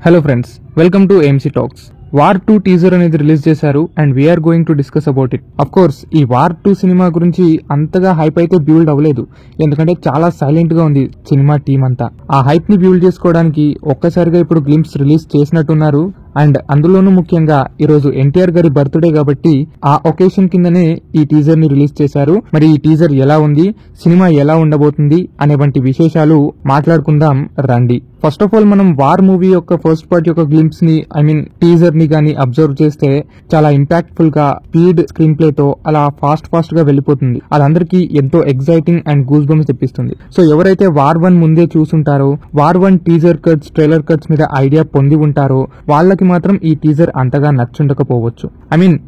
Hello friends, welcome to AMC talks. War 2 teaser అనేది release చేశారు and we're going to discuss about it. Of course ఈ war 2 సినిమా గురించి అంతగా hype అయితే బిల్డ్ అవ్వలేదు, ఎందుకంటే చాలా సైలెంట్ గా ఉంది సినిమా టీం అంతా. ఆ హైప్ ని బిల్డ్ చేసుకోవడానికి ఒక్కసారిగా ఇప్పుడు గ్లింప్స్ రిలీజ్ చేసినట్టున్నారు. అండ్ అందులోనూ ముఖ్యంగా ఈరోజు ఎన్టీఆర్ గారి బర్త్డే కాబట్టి ఆ ఒకేషన్ కిందనే ఈ టీజర్ ని రిలీజ్ చేశారు. మరి ఈ టీజర్ ఎలా ఉంది, సినిమా ఎలా ఉండబోతుంది అనే వంటి విశేషాలు మాట్లాడుకుందాం రండి. ఫస్ట్ ఆఫ్ ఆల్ మనం వార్ మూవీ యొక్క ఫస్ట్ పార్ట్ యొక్క గ్లింప్స్ ని టీజర్ ని గానీ అబ్జర్వ్ చేస్తే చాలా ఇంపాక్ట్ఫుల్ గా స్పీడ్ స్క్రీన్ ప్లే తో అలా ఫాస్ట్ గా వెళ్ళిపోతుంది. అదందరికీ ఎంతో ఎక్సైటింగ్ అండ్ గూస్ బంప్స్ తెప్పిస్తుంది. సో ఎవరైతే వార్ 1 ముందే చూసుంటారో, war 1 teaser cuts, trailer cuts మీద ఐడియా పొంది ఉంటారో వాళ్ళకి మాత్రం ఈ టీజర్ అంతగా నచ్చుండకపోవచ్చు.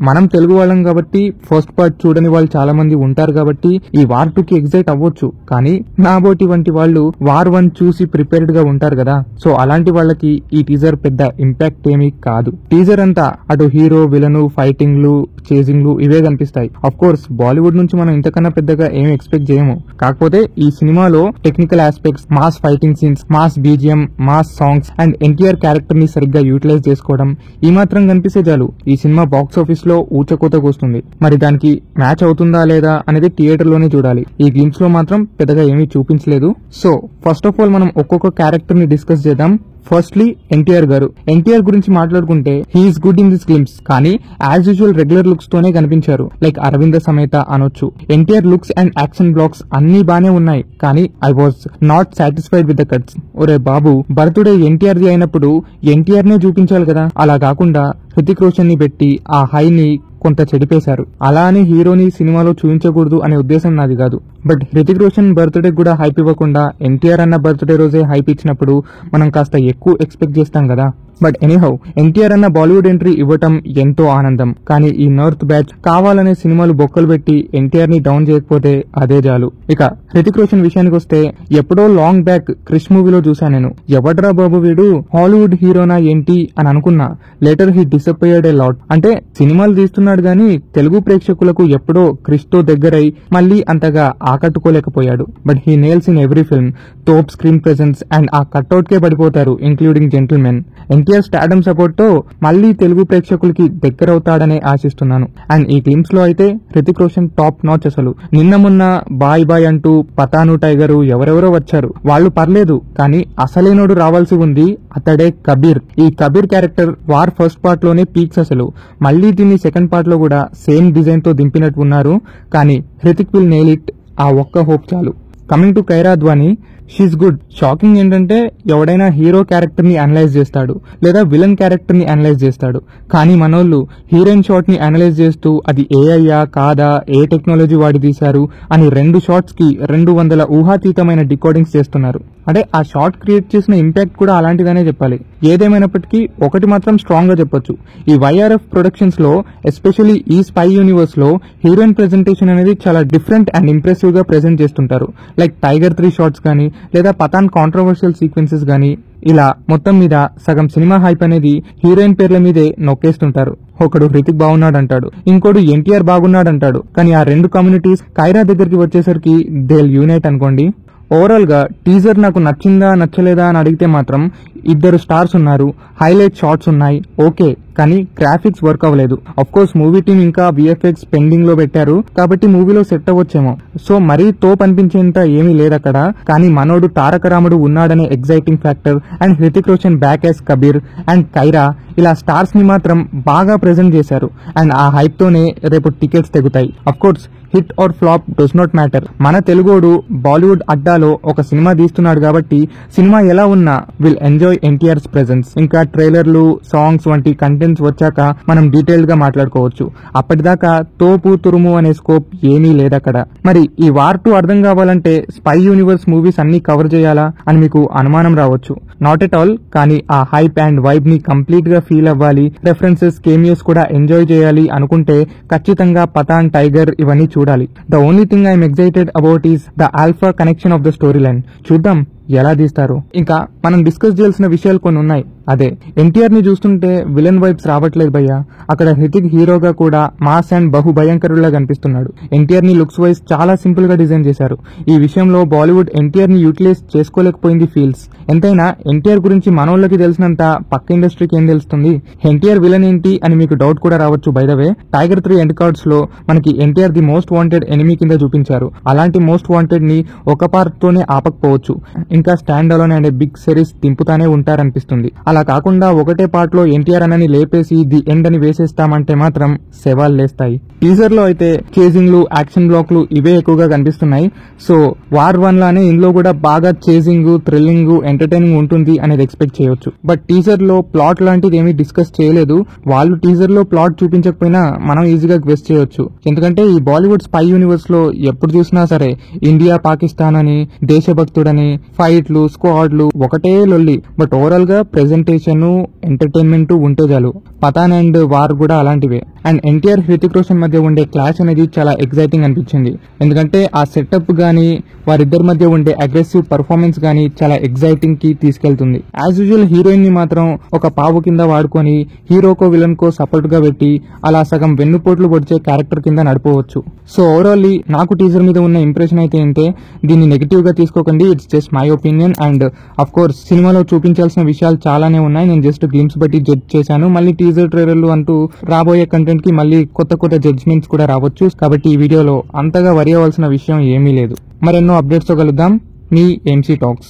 మనం తెలుగు వాళ్ళం కాబట్టి ఫస్ట్ పార్ట్ చూడని వాళ్ళు చాలా మంది ఉంటారు కాబట్టి ఈ వార్ 2 కి ఎగ్జైట్ అవ్వచ్చు. కానీ నాబోటి వంటి వాళ్ళు వార్ 1 చూసి ప్రిపేర్డ్ గా ఉంటారు కదా, సో అలాంటి వాళ్ళకి ఈ టీజర్ పెద్ద ఇంపాక్ట్ ఏమీ కాదు. టీజర్ అంతా అటు హీరో, విలను, ఫైటింగ్లు, చేజింగ్లు ఇవే కనిపిస్తాయి. అఫ్ కోర్స్ బాలీవుడ్ నుంచి మనం ఇంతకన్నా పెద్దగా ఏమి ఎక్స్పెక్ట్ చేయము. కాకపోతే ఈ సినిమాలో technical aspects, mass fighting scenes, mass BGM, mass songs and NTR character ని సరిగ్గా యూటిలైజ్ చేసుకోవడం ఈ మాత్రం కనిపిస్తే చాలు ఈ సినిమా బాక్స్ ఆఫీస్ లో ఊచకోతకు వస్తుంది. మరి దానికి మ్యాచ్ అవుతుందా లేదా అనేది థియేటర్ లోనే చూడాలి. ఈ గేమ్స్ లో మాత్రం పెద్దగా ఏమీ చూపించలేదు. సో ఫస్ట్ ఆఫ్ ఆల్ మనం ఒక్కొక్క క్యారెక్టర్ ని డిస్కస్ చేద్దాం. ఫస్ట్లీ ఎన్టీఆర్ గారు. ఎన్టీఆర్ గురించి మాట్లాడుకుంటే he's good in this glimpse, కానీ యాజ్ యూజువల్ రెగ్యులర్ లుక్స్ తోనే కనిపించారు. లైక్ అరవింద సమేత అనొచ్చు. NTR looks and action blocks అన్ని బానే ఉన్నాయి, కానీ I was not satisfied with the cuts. ఒరే బాబు, బర్త్డే ఎన్టీఆర్ ది అయినప్పుడు ఎన్టీఆర్ నే చూపించాలి కదా, అలా కాకుండా హృతిక్ రోషన్ ని పెట్టి ఆ హైని కొంత చెడిపేశారు. అలా అని హీరోని సినిమాలో చూపించకూడదు అనే ఉద్దేశం నాది కాదు. బట్ హృతిక్ రోషన్ బర్త్డే కూడా హైప్ ఇవ్వకుండా ఎన్టీఆర్ అన్న బర్త్డే రోజే హైప్ ఇచ్చినప్పుడు మనం కాస్త ఎక్కువ ఎక్స్పెక్ట్ చేస్తాం కదా. బట్ ఎనీహౌ ఎన్టీఆర్ అన్న బాలీవుడ్ ఎంట్రీ ఇవ్వటం ఎంతో ఆనందం. కానీ ఈ నార్త్ బ్యాచ్ కావాలనే సినిమాలు బొక్కలు పెట్టి ఎన్టీఆర్ ని డౌన్ చేయకపోతే అదే చాలు. ఇక హృతిక్ రోషన్ విషయానికి వస్తే ఎప్పుడో లాంగ్ బ్యాక్ క్రిష్ మూవీలో చూశాను నేను. ఎవడ్రా బాబు వీడు, హాలీవుడ్ హీరోనా ఏంటి అని అనుకున్నా. Later he disappointed a lot. అంటే సినిమాలు తీస్తున్నాడు గానీ తెలుగు ప్రేక్షకులకు ఎప్పుడో క్రిష్ తో దగ్గరై మళ్ళీ అంతగా ఆకట్టుకోలేకపోయాడు. But he nails in every film. తోప్ స్క్రీన్ ప్రెజెన్స్ అండ్ ఆ కట్అవుట్ కే పడిపోతారు, including gentlemen. NTR stardom support తో మళ్లీ తెలుగు ప్రేక్షకులకి దగ్గరవుతాడనే ఆశిస్తున్నాను. అండ్ ఈ టీమ్స్ లో అయితే హృతిక్ రోషన్ టాప్ నాచ్. అసలు నిన్న మొన్న బాయ్ బాయ్ అంటూ పతాను, టైగరు ఎవరెవరో వచ్చారు, వాళ్ళు పర్లేదు. కానీ అసలైనోడు రావాల్సి ఉంది, అతడే కబీర్. ఈ Kabir character war first part లోనే పీక్స్ అసలు. మళ్లీ దీన్ని సెకండ్ పార్ట్ లో కూడా సేమ్ డిజైన్ తో దింపినట్టు ఉన్నారు. కానీ హృతిక్ విల్ నెయిల్ ఇట్, ఆ ఒక్క హోప్ చాలు. Coming to Kiara Advani, she's good. Shocking ఏంటంటే ఎవడైనా హీరో క్యారెక్టర్ ని అనలైజ్ చేస్తాడు లేదా విలన్ క్యారెక్టర్ ని అనలైజ్ చేస్తాడు, కానీ మనోళ్ళు హీరోయిన్ షాట్ ని అనలైజ్ చేస్తూ అది ఏఐయా కాదా, ఏ టెక్నాలజీ వాడి తీశారు అని 2 షాట్స్ కి 200 ఊహాతీతమైన డికోడింగ్స్ చేస్తున్నారు. అంటే ఆ షాట్ క్రియేట్ చేసిన ఇంపాక్ట్ కూడా అలాంటిదనే చెప్పాలి. ఏదేమైనప్పటికీ ఒకటి మాత్రం స్ట్రాంగ్ గా చెప్పొచ్చు, ఈ YRF ప్రొడక్షన్స్ లో ఎస్పెషల్లీ ఈ స్పై యూనివర్స్ లో హీరోయిన్ ప్రెజెంటేషన్ అనేది చాలా డిఫరెంట్ అండ్ ఇంప్రెసివ్ గా ప్రెజెంట్ చేస్తుంటారు. లైక్ టైగర్ 3 షాట్స్ గానీ లేదా పతాన్ కాంట్రవర్షియల్ సీక్వెన్సెస్ గానీ, ఇలా మొత్తం మీద సగం సినిమా హైప్ అనేది హీరోయిన్ పేర్ల మీదే నొక్కేస్తుంటారు. ఒకడు హృతిక్ బాగున్నాడంటాడు, ఇంకోడు ఎన్టీఆర్ బాగున్నాడంటాడు. కానీ ఆ 2 కమ్యూనిటీస్ కైరా దగ్గరికి వచ్చేసరికి దే విల్ యూనైట్ అనుకోండి. ఓవరాల్ గా టీజర్ నాకు నచ్చిందా నచ్చలేదా అని అడిగితే మాత్రం 2 స్టార్స్ ఉన్నారు, హైలైట్ షాట్స్ ఉన్నాయి, ఓకే. కానీ గ్రాఫిక్స్ వర్క్ అవ్వలేదు. అఫ్ కోర్స్ మూవీ టీం ఇంకా VFX పెండింగ్ లో పెట్టారు కాబట్టి మూవీలో సెట్ అవ్వచ్చేమో. సో మరీ తోపు అనిపించేంత ఏమీ లేదక్కడ. కానీ మనోడు తారక రాముడు ఉన్నాడనే exciting factor and Hrithik Roshan back as Kabir and Kiara, ఇలా స్టార్స్ ని మాత్రం బాగా ప్రెజెంట్ చేశారు. అండ్ ఆ హైప్ తోనే రేపు టికెట్స్ తెగుతాయి. Of course hit or flop does not matter. మన తెలుగోడు బాలీవుడ్ అడ్డాలో ఒక సినిమా తీస్తున్నాడు కాబట్టి సినిమా ఎలా ఉన్నా విల్ ఎంజాయ్ ఎన్టీఆర్స్ ప్రెజెన్స్. ఇంకా ట్రైలర్లు, సాంగ్స్ వంటి కంటెంట్స్ వచ్చాక మనం డీటెయిల్డ్ గా మాట్లాడుకోవచ్చు. అప్పటిదాకా తోపు తురుము అనే స్కోప్ ఏమీ లేదక్కడ. మరి ఈ వార్ 2 అర్థం కావాలంటే స్పై యూనివర్స్ మూవీస్ అన్ని కవర్ చేయాలా అని మీకు అనుమానం రావచ్చు. Not at all. కానీ ఆ హైప్ అండ్ వైబ్ ని కంప్లీట్ గా ఫీల్ అవ్వాలి, రెఫరెన్సెస్, కేమియోస్ కూడా ఎంజాయ్ చేయాలి అనుకుంటే ఖచ్చితంగా పతాన్, టైగర్ ఇవన్నీ చూడాలి. The only thing I'm excited about is the alpha connection of the story line. చూద్దాం ఎలా తీస్తారు. ఇంకా మనం డిస్కస్ చేయాల్సిన విషయాలు కొన్ని ఉన్నాయి. అదే ఎన్టీఆర్ ని చూస్తుంటే విలన్ వైబ్స్ రావట్లేదు భయ్య. అక్కడ హృతిక్ హీరోగా కూడా మాస్ అండ్ బహు భయంకరులా కనిపిస్తున్నాడు. ఎన్టీఆర్ ని లుక్స్ వైజ్ చాలా సింపుల్ గా డిజైన్ చేశారు. ఈ విషయంలో బాలీవుడ్ ఎన్టీఆర్ ని యూటిలైజ్ చేసుకోలేకపోయింది ఫీల్స్. ఎంతైనా ఎన్టీఆర్ గురించి మనోళ్ళకి తెలిసినంత పక్క ఇండస్ట్రీకి ఏం తెలుస్తుంది. ఎన్టీఆర్ విలన్ ఏంటి అని మీకు డౌట్ కూడా రావచ్చు. By the way, tiger 3 end cards లో మనకి NTR the most wanted enemy కింద చూపించారు. అలాంటి మోస్ట్ వాంటెడ్ ని ఒక పార్ట్ తోనే ఆపకపోవచ్చు. ఇంకా standalone and big series దింపుతానే ఉంటారనిపిస్తుంది. అలా కాకుండా ఒకటే పార్ట్ లో ఎన్టీఆర్ అని లేపేసి ది ఎండ్ అని వేసేస్తామంటే మాత్రం శవాలు లేస్తాయి. టీజర్ లో అయితే చేజింగ్లు, యాక్షన్ బ్లాక్లు ఇవే ఎక్కువగా కనిపిస్తున్నాయి. సో వార్ 1 లానే ఇందులో కూడా బాగా చేజింగ్, థ్రిల్లింగ్, ఎంటర్టైనింగ్ ఉంటుంది అనేది ఎక్స్పెక్ట్ చేయొచ్చు. బట్ టీజర్ లో ప్లాట్ లాంటిది ఏమీ డిస్కస్ చేయలేదు. వాళ్ళు టీజర్ లో ప్లాట్ చూపించకపోయినా మనం ఈజీగా గెస్ చేయొచ్చు. ఎందుకంటే ఈ బాలీవుడ్ స్పై యూనివర్స్ లో ఎప్పుడు చూసినా సరే ఇండియా పాకిస్తాన్ అని, దేశభక్తుడని, ఫైట్లు, స్క్వాడ్లు ఒకటే లొల్లి. బట్ ఓవరాల్ గా ప్రెజెంటేషన్, ఎంటర్టైన్మెంట్ ఉంటే చాలు. పఠాన్ అండ్ వార్ కూడా అలాంటివే. అండ్ ఎన్టీఆర్, హృతిక్ రోషన్ మధ్య ఉండే క్లాష్ అనేది చాలా ఎక్సైటింగ్ అనిపించింది. ఎందుకంటే ఆ సెటప్ గానీ, వారిద్దరి మధ్య ఉండే అగ్రెసివ్ పర్ఫార్మెన్స్ గానీ చాలా ఎక్సైటింగ్ కి తీసుకెళ్తుంది. యాజ్ యూజువల్ హీరోయిన్ ని మాత్రం ఒక పావు కింద వాడుకొని హీరోకో విలన్ కో సపోర్ట్ గా పెట్టి అలా సగం వెన్నుపోట్లు పొడిచే క్యారెక్టర్ కింద నడిపోవచ్చు. సో ఓవరాల్లీ నాకు టీజర్ మీద ఉన్న ఇంప్రెషన్ అయితే ఇంతే. దీన్ని నెగిటివ్ గా తీసుకోకండి. It's just my opinion. And of course సినిమాలో చూపించాల్సిన విషయాలు చాలానే ఉన్నాయి. నేను జస్ట్ గ్లిమ్స్ బట్టి జడ్జ్ చేశాను. మళ్ళీ టీజర్ ట్రైలర్లు అంటూ రాబోయే కంటెంట్ కి మళ్ళీ కొత్త కొత్త జడ్జ్మెంట్స్ కూడా రావచ్చు. కాబట్టి ఈ వీడియోలో అంతగా వరి అవ్వాల్సిన విషయం ఏమీ లేదు. మరెన్నో అప్డేట్స్ తో కలుద్దాం. మీ ఎంసీ టాక్స్.